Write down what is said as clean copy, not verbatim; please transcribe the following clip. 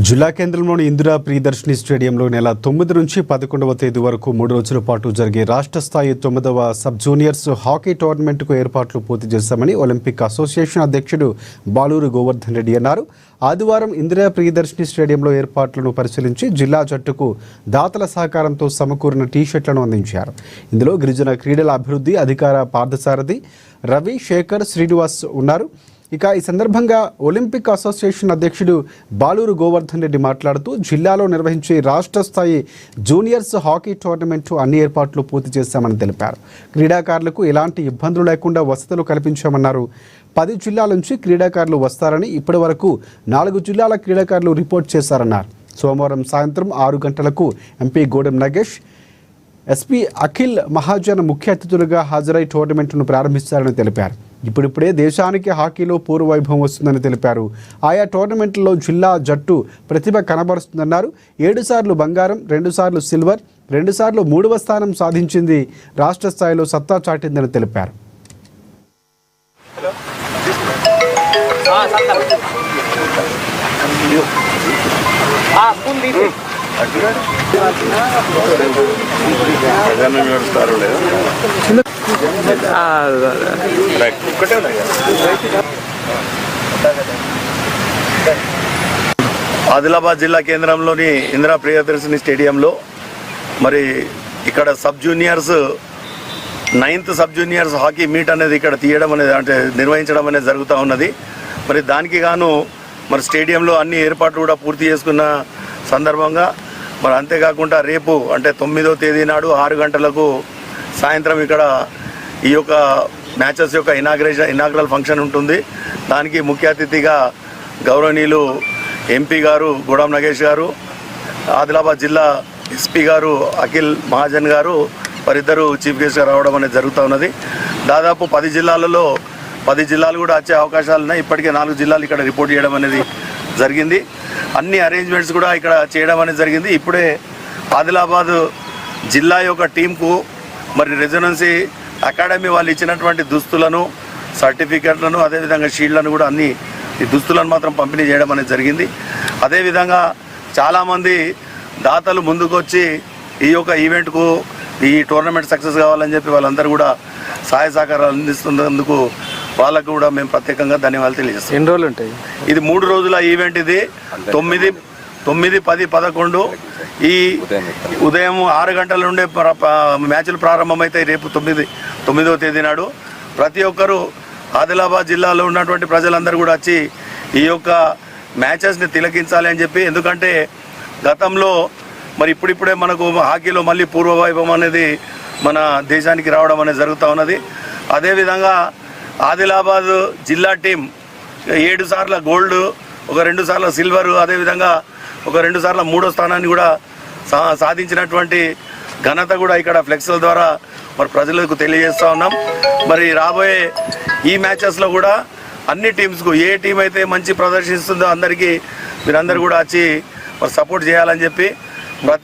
జిల్లా కేంద్రంలోని ఇందిరా ప్రియదర్శిని స్టేడియంలో నెల 9 నుంచి 11వ తేదీ వరకు 3 రోజుల పాటు జరిగే రాష్ట్ర స్థాయి 9వ సబ్ జూనియర్స్ హాకీ టోర్నమెంట్కు ఏర్పాట్లు పూర్తి చేశామని ఒలింపిక్ అసోసియేషన్ అధ్యక్షుడు బాలూరు గోవర్ధన్ రెడ్డి అన్నారు. ఆదివారం ఇందిరా ప్రియదర్శిని స్టేడియంలో ఏర్పాట్లను పరిశీలించి జిల్లా జట్టుకు దాతల సహకారంతో సమకూరిన టీషర్ట్లను అందించారు. ఇందులో గిరిజన క్రీడల అభివృద్ధి అధికార పార్థసారథి రవి, శేఖర్, శ్రీనివాస్ ఉన్నారు. ఇక ఈ సందర్భంగా ఒలింపిక్ అసోసియేషన్ అధ్యక్షుడు బాలూరు గోవర్ధన్ రెడ్డి మాట్లాడుతూ జిల్లాలో నిర్వహించే రాష్ట్ర స్థాయి జూనియర్స్ హాకీ టోర్నమెంట్ అన్ని ఏర్పాట్లు పూర్తి చేశామని తెలిపారు. క్రీడాకారులకు ఎలాంటి ఇబ్బందులు లేకుండా వసతులు కల్పించామన్నారు. 10 జిల్లాల నుంచి క్రీడాకారులు వస్తారని ఇప్పటి వరకు 4 జిల్లాల క్రీడాకారులు రిపోర్ట్ చేశారన్నారు. సోమవారం సాయంత్రం 6 గంటలకు ఎంపీ గోడెం నగేష్, ఎస్పీ అఖిల్ మహాజన్ ముఖ్య అతిథులుగా హాజరై టోర్నమెంట్ను ప్రారంభిస్తారని తెలిపారు. ఇప్పుడిప్పుడే దేశానికి హాకీలో పూర్వ వైభవం వస్తుందని తెలిపారు. ఆయా టోర్నమెంట్లలో జిల్లా జట్టు ప్రతిభ కనబరుస్తుందన్నారు. 7 సార్లు బంగారం, 2 సార్లు సిల్వర్, 2 సార్లు 3వ స్థానం సాధించింది. రాష్ట్ర స్థాయిలో సత్తా చాటిందని తెలిపారు. ఆదిలాబాద్ జిల్లా కేంద్రంలోని ఇందిరా ప్రియదర్శిని స్టేడియంలో మరి ఇక్కడ sub juniors 9th sub juniors hockey meet అనేది ఇక్కడ తీయడం అనేది అంటే నిర్వహించడం అనేది జరుగుతూ ఉన్నది. మరి దానికి గాను మరి స్టేడియంలో అన్ని ఏర్పాట్లు కూడా పూర్తి చేసుకున్న సందర్భంగా మరి అంతేకాకుండా రేపు అంటే 9వ తేదీ నాడు 6 గంటలకు సాయంత్రం ఇక్కడ ఈ యొక్క మ్యాచెస్ యొక్క ఇనాగ్రల్ ఫంక్షన్ ఉంటుంది. దానికి ముఖ్య అతిథిగా గౌరవనీయులు ఎంపీ గారు గోడెం నగేష్ గారు, ఆదిలాబాద్ జిల్లా ఎస్పీ గారు అఖిల్ మహాజన్ గారు వారిద్దరూ చీఫ్ గెస్ట్గా రావడం అనేది జరుగుతూ ఉన్నది. దాదాపు 10 జిల్లాలలో 10 జిల్లాలు కూడా వచ్చే అవకాశాలు ఉన్నాయి. ఇప్పటికే 4 జిల్లాలు ఇక్కడ రిపోర్ట్ చేయడం అనేది జరిగింది. అన్ని అరేంజ్మెంట్స్ కూడా ఇక్కడ చేయడం అనేది జరిగింది. ఇప్పుడే ఆదిలాబాద్ జిల్లా యొక్క టీంకు మరి రెసిడెన్సీ అకాడమీ వాళ్ళు ఇచ్చినటువంటి దుస్తులను, సర్టిఫికెట్లను, అదేవిధంగా షీల్డ్లను కూడా అన్ని ఈ దుస్తులను మాత్రం పంపిణీ చేయడం అనేది జరిగింది. అదేవిధంగా చాలామంది దాతలు ముందుకొచ్చి ఈ యొక్క ఈవెంట్కు ఈ టోర్నమెంట్ సక్సెస్ కావాలని చెప్పి వాళ్ళందరూ కూడా సహాయ సహకారాలు అందిస్తున్నందుకు వాళ్ళకు కూడా మేము ప్రత్యేకంగా ధన్యవాదాలు తెలియజేస్తాం. ఎన్ని రోజులు ఉంటాయి? ఇది 3 రోజుల ఈవెంట్. ఇది 9, 10, 11 ఈ ఉదయం 6 గంటల నుండే మ్యాచ్లు ప్రారంభమవుతాయి. రేపు 9వ తేదీ నాడు ప్రతి ఒక్కరూ ఆదిలాబాద్ జిల్లాలో ఉన్నటువంటి ప్రజలందరూ కూడా వచ్చి ఈ యొక్క మ్యాచెస్ని తిలకించాలి అని చెప్పి. ఎందుకంటే గతంలో మరి ఇప్పుడిప్పుడే మనకు హాకీలో మళ్ళీ పూర్వవైభవం అనేది మన దేశానికి రావడం అనేది జరుగుతూ ఉన్నది. అదేవిధంగా ఆదిలాబాద్ జిల్లా టీం 7 సార్ల గోల్డ్, ఒక 2 సార్ల సిల్వర్, అదేవిధంగా ఒక 2 సార్ల 3వ స్థానాన్ని కూడా సాధించినటువంటి ఘనత కూడా ఇక్కడ ఫ్లెక్స్ల ద్వారా మరి ప్రజలకు తెలియజేస్తూ ఉన్నాం. మరి రాబోయే ఈ మ్యాచెస్లో కూడా అన్ని టీమ్స్కు ఏ టీం అయితే మంచి ప్రదర్శిస్తుందో అందరికీ మీరందరూ కూడా వచ్చి మరి సపోర్ట్ చేయాలని చెప్పి ప్రతి